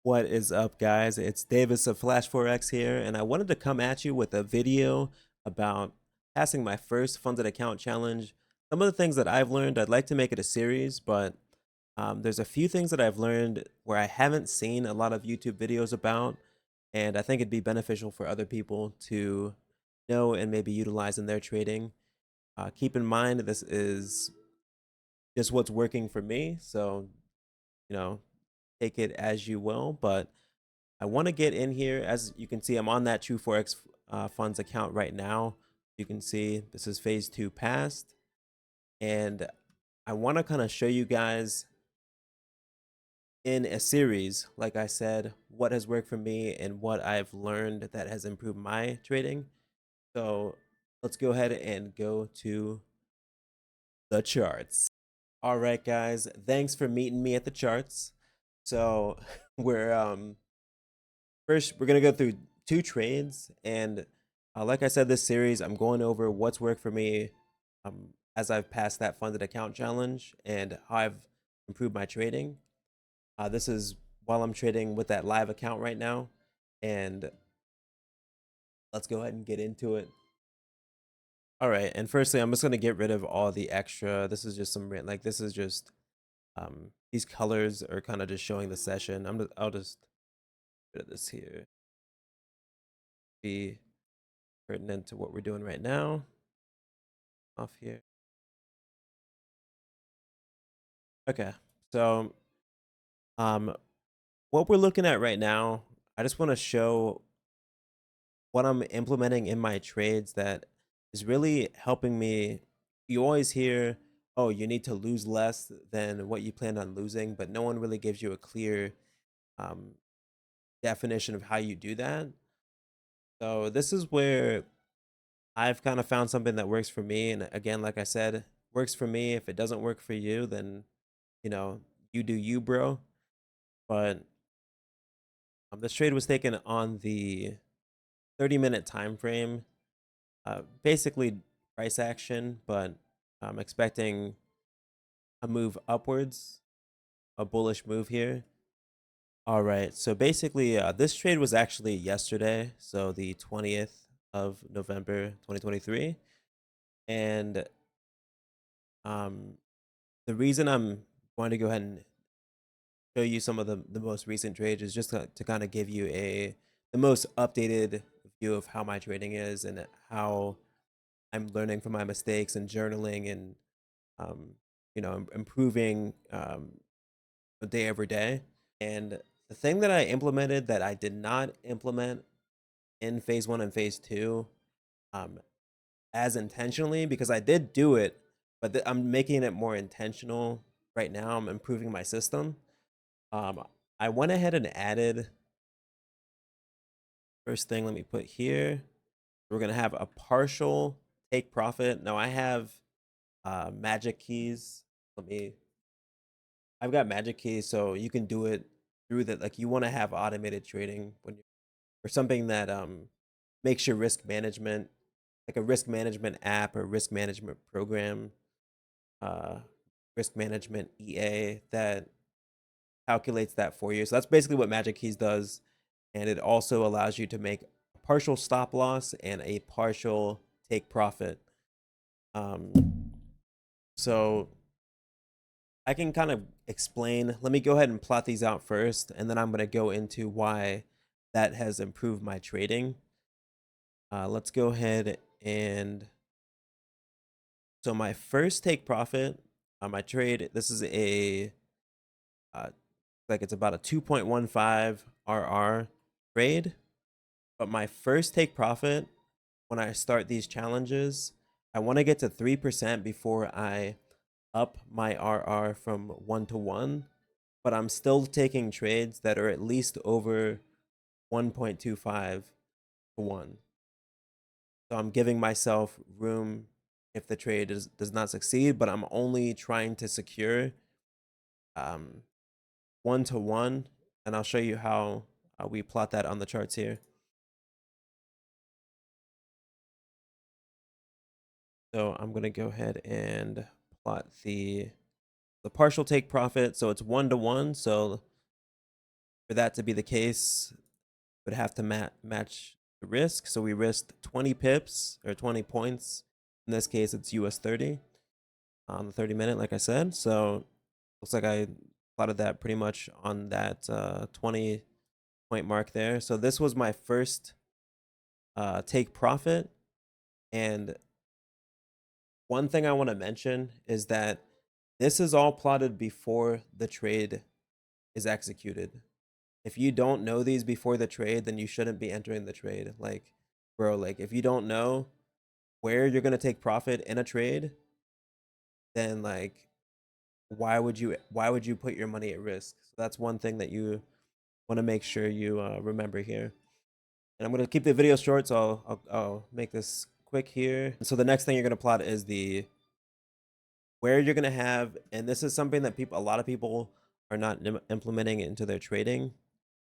What is up, guys? It's Davis of Flash Forex here, and I wanted to come at you with a video about passing my first funded account challenge. Some of the things that I've learned, I'd like to make it a series, but there's a few things that I've learned where I haven't seen a lot of YouTube videos about, and I think it'd be beneficial for other people to know and maybe utilize in their trading. Keep in mind, this is just what's working for me, so, you know, take it as you will, but I want to get in here. As you can see, I'm on that True Forex funds account right now. You can see this is phase 2 passed, and I want to kind of show you guys in a series, like I said, what has worked for me and what I've learned that has improved my trading. So let's go ahead and go to the charts. All right, guys, thanks for meeting me at the charts. So we're first, we're going to go through 2 trades. And like I said, this series, I'm going over what's worked for me as I've passed that funded account challenge and how I've improved my trading. This is while I'm trading with that live account right now. And let's go ahead and get into it. All right. And firstly, I'm just going to get rid of all the extra. This is just some, like, this is just, these colors are kind of just showing the session. I'll just get rid of this here. Be pertinent to what we're doing right now. Off here. Okay, so um, what we're looking at right now, I just want to show what I'm implementing in my trades that is really helping me. You always hear, oh, you need to lose less than what you planned on losing, but no one really gives you a clear um, definition of how you do that. So this is where I've kind of found something that works for me. And again, like I said, works for me. If it doesn't work for you, then, you know, you do you, bro. But this trade was taken on the 30-minute time frame. Basically price action, but I'm expecting a move upwards, a bullish move here. All right, so basically this trade was actually yesterday, so the 20th of November 2023. And the reason I'm going to go ahead and show you some of the most recent trades is just to kind of give you the most updated view of how my trading is and how I'm learning from my mistakes and journaling and um, improving day over day. And the thing that I implemented that I did not implement in phase 1 and phase 2 um, as intentionally, because I did do it, but I'm making it more intentional right now. I'm improving my system. Um, I went ahead and added, first thing, let me put here, we're going to have a partial take profit. Now I have magic keys. I've got magic keys, so you can do it through that. Like, you want to have automated trading when you or something that makes your risk management, like a risk management app or risk management program, uh risk management EA that calculates that for you. So that's basically what magic keys does. And it also allows you to make a partial stop loss and a partial take profit. So I can kind of explain. Let me go ahead and plot these out first, and then I'm going to go into why that has improved my trading. Let's go ahead and so my first take profit on my trade. This is a uh, like it's about a 2.15 RR trade, but my first take profit when I start these challenges, I want to get to 3% before I up my RR from 1 to 1, but I'm still taking trades that are at least over 1.25 to 1. So I'm giving myself room if the trade does not succeed, but I'm only trying to secure 1 to 1, and I'll show you how we plot that on the charts here. So I'm going to go ahead and plot the partial take profit. So it's 1 to 1. So For that to be the case, would have to match the risk. So we risked 20 pips or 20 points. In this case, it's US 30 on the 30-minute, like I said. So looks like I plotted that pretty much on that 20 point mark there. So this was my first take profit. And one thing I want to mention is that this is all plotted before the trade is executed. If you don't know these before the trade, then you shouldn't be entering the trade. Like, bro, like if you don't know where you're gonna take profit in a trade, then like why would you put your money at risk? So that's one thing that you want to make sure you remember here. And I'm gonna keep the video short, so I'll make this quick here. So the next thing you're gonna plot is the where you're gonna have, and this is something that a lot of people are not implementing into their trading.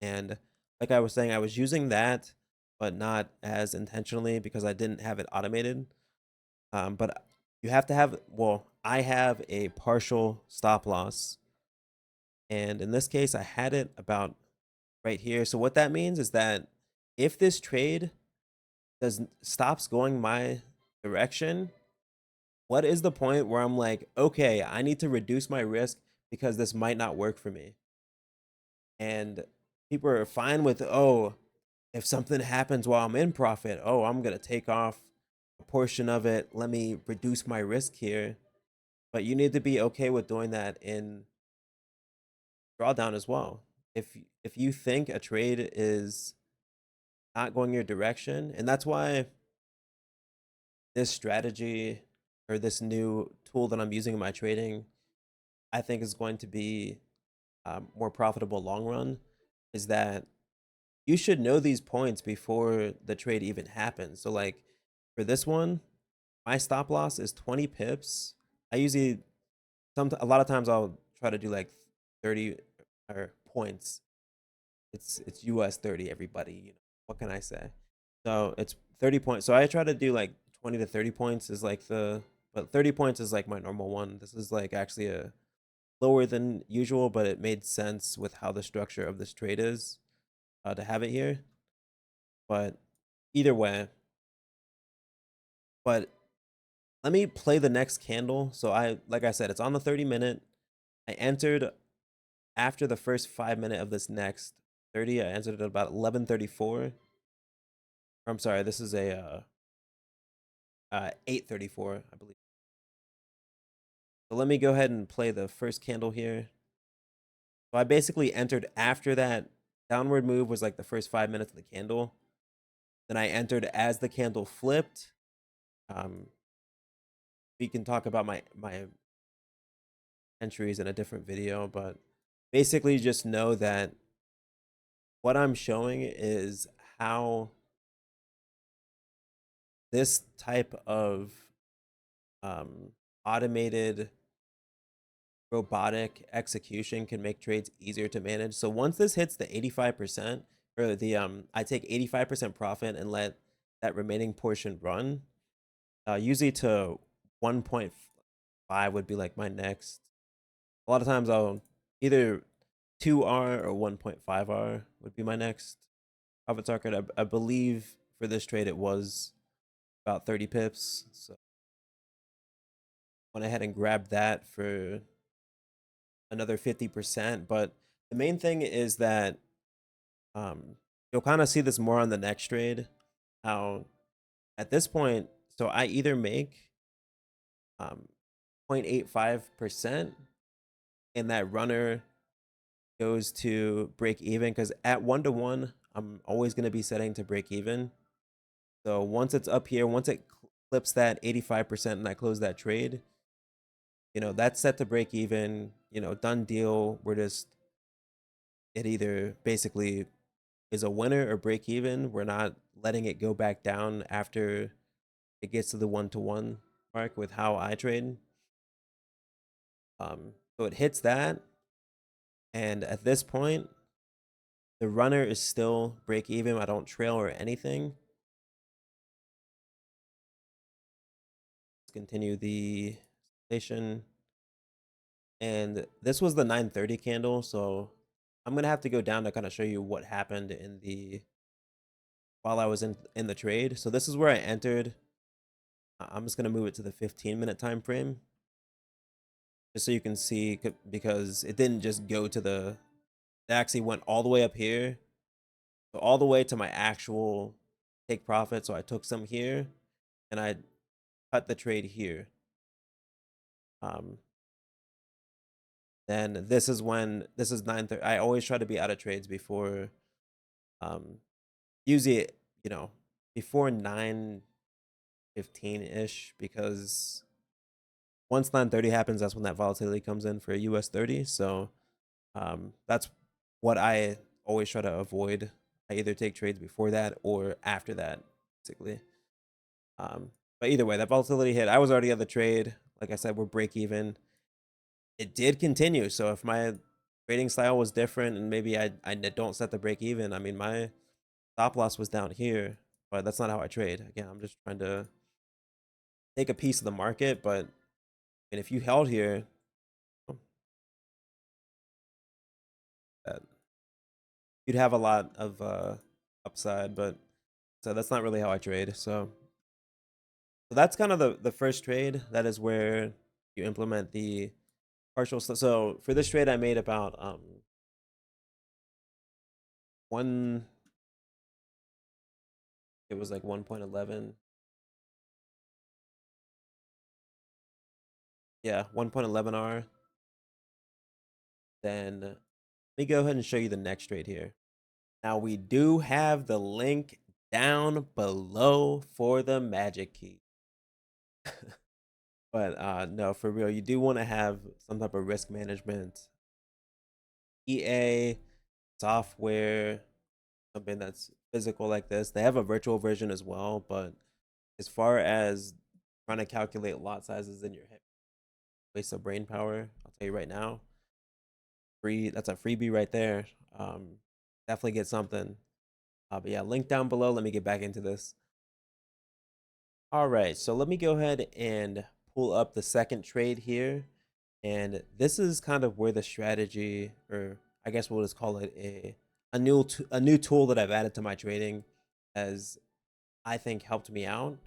And like I was saying, I was using that, but not as intentionally because I didn't have it automated. But you have to have, well, I have a partial stop loss. And in this case, I had it about right here. So what that means is that if this trade stops going my direction, what is the point where I'm like, okay, I need to reduce my risk because this might not work for me? And people are fine with, oh, if something happens while I'm in profit, oh, I'm going to take off a portion of it. Let me reduce my risk here. But you need to be okay with doing that in drawdown as well. If you think a trade is not going your direction, and that's why this strategy or this new tool that I'm using in my trading, I think is going to be more profitable long run, is that you should know these points before the trade even happens. So like for this one, my stop loss is 20 pips. I usually a lot of times I'll try to do like 30 or points. It's US 30, everybody, what can I say? So it's 30 points. So I try to do like 20 to 30 points is like but 30 points is like my normal one. This is like actually a lower than usual, but it made sense with how the structure of this trade is to have it here. But either way, but let me play the next candle. So like I said, it's on the 30-minute. I entered after the first 5 minute of this next 30. I entered at about 11:34. I'm sorry, this is a 8:34, I believe. So let me go ahead and play the first candle here. So I basically entered after that downward move was like the first 5 minutes of the candle. Then I entered as the candle flipped. We can talk about my entries in a different video, but basically just know that what I'm showing is how this type of um, automated robotic execution can make trades easier to manage. So once this hits the 85%, or the I take 85% profit and let that remaining portion run, usually to 1.5 would be like my next. A lot of times I'll either 2R or 1.5R would be my next profit target. I believe for this trade it was about 30 pips. So went ahead and grabbed that for another 50%. But the main thing is that you'll kind of see this more on the next trade. How at this point, so I either make 0.85% and that runner goes to break even, because at 1-to-1, I'm always going to be setting to break even. So once it's up here, once it clips that 85% and I close that trade, that's set to break even, done deal. It either basically is a winner or break even. We're not letting it go back down after it gets to the 1-to-1 mark with how I trade. So it hits that. And at this point, the runner is still break even. I don't trail or anything. Let's continue the station. And this was the 9:30 candle. So I'm gonna have to go down to kind of show you what happened in the while I was in the trade. So this is where I entered. I'm just gonna move it to the 15-minute time frame, just so you can see, because it didn't just go to the. It actually went all the way up here, so all the way to my actual take profit. So I took some here, and I cut the trade here. Um, then this is when this is 9:30. I always try to be out of trades before, usually, you know, before 9:15 ish, because once 9:30 happens, that's when that volatility comes in for a US 30. So that's what I always try to avoid. I either take trades before that or after that, basically. But either way, that volatility hit. I was already at the trade. Like I said, we're break even. It did continue. So if my trading style was different and maybe I don't set the break even, I mean, my stop loss was down here, but that's not how I trade. Again, I'm just trying to take a piece of the market. But and if you held here, that you'd have a lot of upside. But so that's not really how I trade. So that's kind of the first trade. That is where you implement the partial. So for this trade, I made about one. It was like 1.11. Yeah, 1.11 R. Then let me go ahead and show you the next trade here. Now we do have the link down below for the magic key. But no, for real, you do want to have some type of risk management. EA software, something that's physical like this. They have a virtual version as well, but as far as trying to calculate lot sizes in your head, waste of brain power, I'll tell you right now. That's a freebie right there. Definitely get something. But yeah, link down below. Let me get back into this. All right, so let me go ahead and pull up the second trade here. And this is kind of where the strategy, or I guess we'll just call it a new tool that I've added to my trading, has I think helped me out.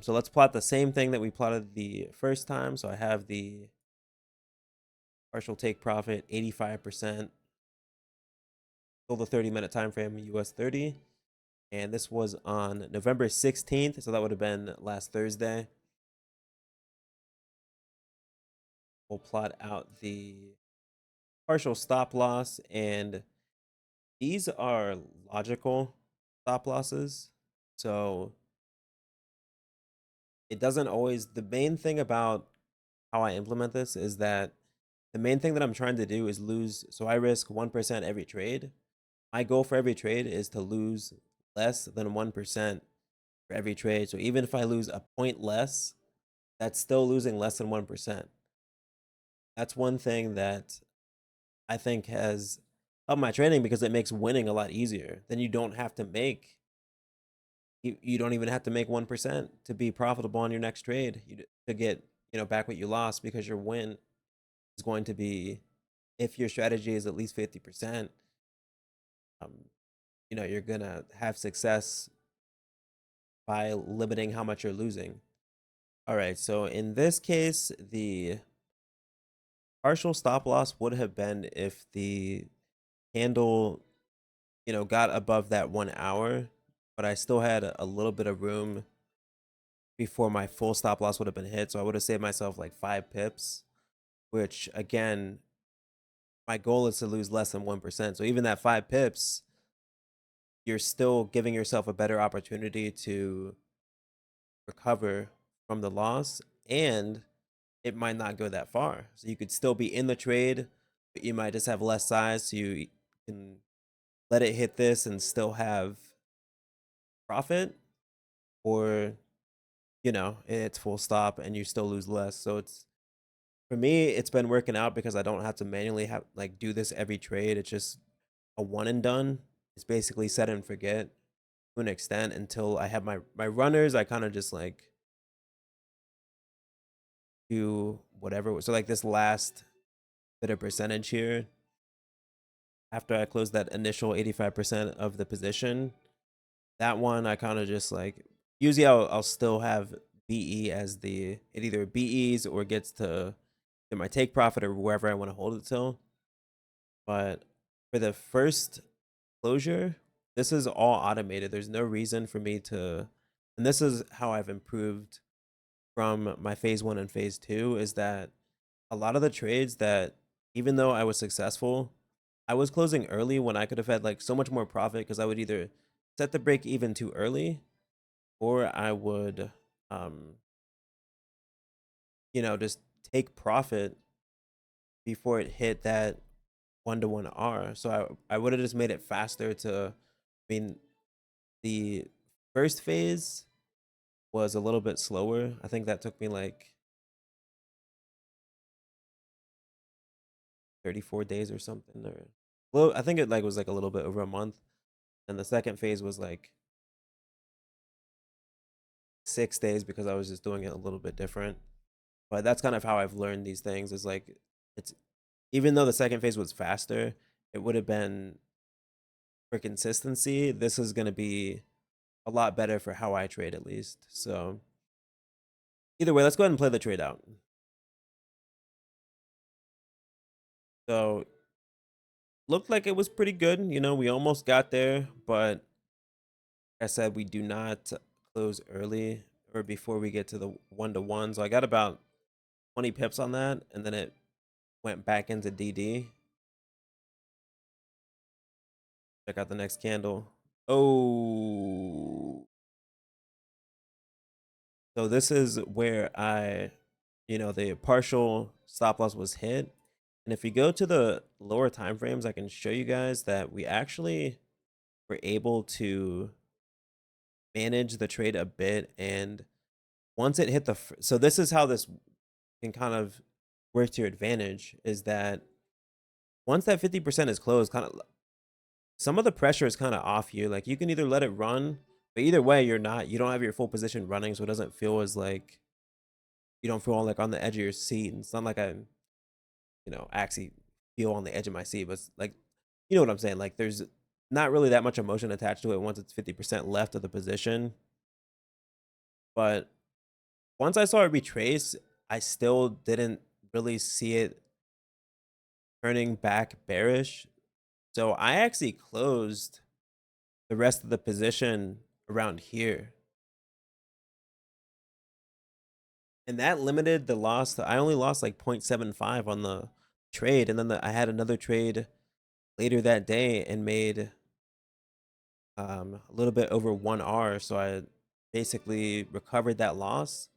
So let's plot the same thing that we plotted the first time. So I have the partial take profit 85% till the 30-minute time frame, US 30. And this was on November 16th, so that would have been last Thursday. We'll plot out the partial stop loss, and these are logical stop losses. So it doesn't always, the main thing about how I implement this is that the main thing that I'm trying to do is lose. So I risk 1% every trade. My goal for every trade is to lose less than 1% for every trade. So even if I lose a point less, that's still losing less than 1%. That's one thing that I think has helped my trading, because it makes winning a lot easier. Then you don't have to make, you don't even have to make 1% to be profitable on your next trade. To get, back what you lost, because your win is going to be, if your strategy is at least 50%, um, you're gonna have success by limiting how much you're losing. All right, so in this case, the partial stop loss would have been if the candle, got above that 1 hour, but I still had a little bit of room before my full stop loss would have been hit. So I would have saved myself like 5 pips, which again, my goal is to lose less than 1%. So even that 5 pips, you're still giving yourself a better opportunity to recover from the loss, and it might not go that far. So you could still be in the trade, but you might just have less size, so you can let it hit this and still have profit, or it's full stop and you still lose less. So it's, for me, it's been working out because I don't have to manually have like do this every trade. It's just a one and done. It's basically set and forget to an extent until I have my runners. I kind of just like do whatever. So like this last bit of percentage here, after I closed that initial 85% of the position, that one I kind of just like, usually I'll still have BE as it either BEs or gets to my take profit or wherever I want to hold it till. But for the first closure, this is all automated. There's no reason for me to, and this is how I've improved from my phase 1 and phase 2, is that a lot of the trades that, even though I was successful, I was closing early when I could have had like so much more profit, because I would either set the break even too early, or I would um just take profit before it hit that 1-to-1 R. So I would have just made it faster to, I mean, the first phase was a little bit slower. I think that took me like 34 days or something, or well, I think it like was like a little bit over a month. And the second phase was like 6 days, because I was just doing it a little bit different. But that's kind of how I've learned these things, is like, it's, even though the second phase was faster, it would have been, for consistency, this is going to be a lot better for how I trade, at least. So either way, let's go ahead and play the trade out. So looked like it was pretty good. We almost got there, but like I said, we do not close early or before we get to the 1-to-1. So I got about 20 pips on that, and then it went back into DD. Check out the next candle. Oh, so this is where the partial stop loss was hit. And if you go to the lower time frames, I can show you guys that we actually were able to manage the trade a bit. And once it hit so this is how this can kind of work to your advantage, is that once that 50% is closed, kind of some of the pressure is kind of off you. Like, you can either let it run, but either way, you don't have your full position running, so it doesn't feel as like, you don't feel like on the edge of your seat. And it's not like I actually feel on the edge of my seat, but it's like, you know what I'm saying? Like, there's not really that much emotion attached to it once it's 50% left of the position. But once I saw it retrace, I still didn't really see it turning back bearish. So I actually closed the rest of the position around here. And that limited the loss. I only lost like 0.75 on the trade. And then I had another trade later that day and made a little bit over 1R. So I basically recovered that loss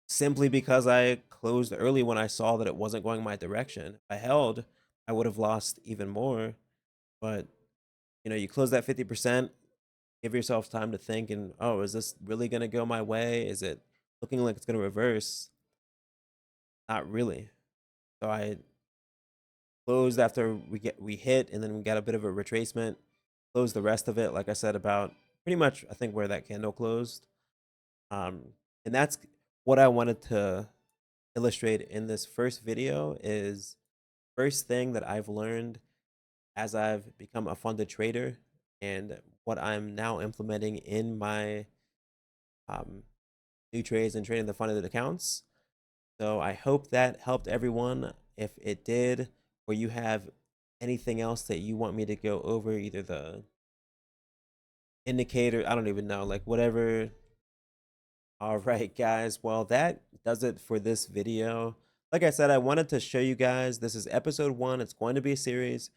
simply because I closed early when I saw that it wasn't going my direction. If I held, I would have lost even more. But you close that 50%, give yourself time to think, and, oh, is this really going to go my way? Is it looking like it's going to reverse? Not really. So I closed after we hit, and then we got a bit of a retracement. Closed the rest of it, like I said, about pretty much, I think, where that candle closed. And that's what I wanted to illustrate in this first video. Is first thing that I've learned as I've become a funded trader, and what I'm now implementing in my new trades and trading the funded accounts. So I hope that helped everyone. If it did, or you have anything else that you want me to go over, either the indicator, I don't even know, like whatever. All right, guys. Well, that does it for this video. Like I said, I wanted to show you guys, this is episode 1. It's going to be a series.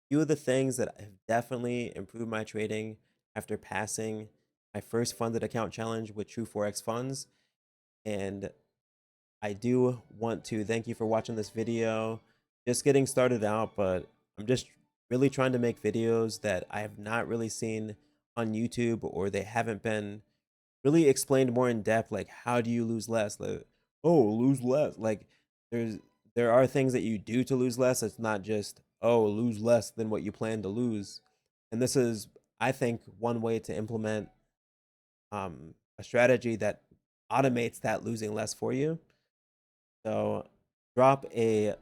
Few of the things that have definitely improved my trading after passing my first funded account challenge with trueforexfunds. And I do want to thank you for watching this video. Just getting started out, but I'm just really trying to make videos that I have not really seen on YouTube, or they haven't been really explained more in depth. Like, how do you lose less? Like, oh, lose less. Like, there are things that you do to lose less. It's not just, oh, lose less than what you plan to lose. And this is, I think, one way to implement a strategy that automates that losing less for you. So drop a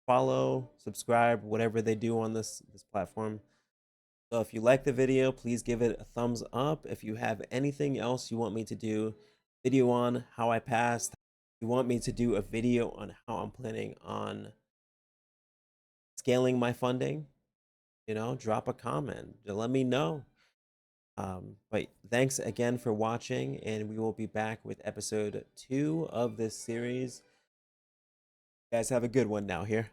follow, subscribe, whatever they do on this platform. So if you like the video, please give it a thumbs up. If you have anything else you want me to do, video on how I passed, you want me to do a video on how I'm planning on scaling my funding, drop a comment to let me know. But thanks again for watching, and we will be back with episode 2 of this series. You guys have a good one now here.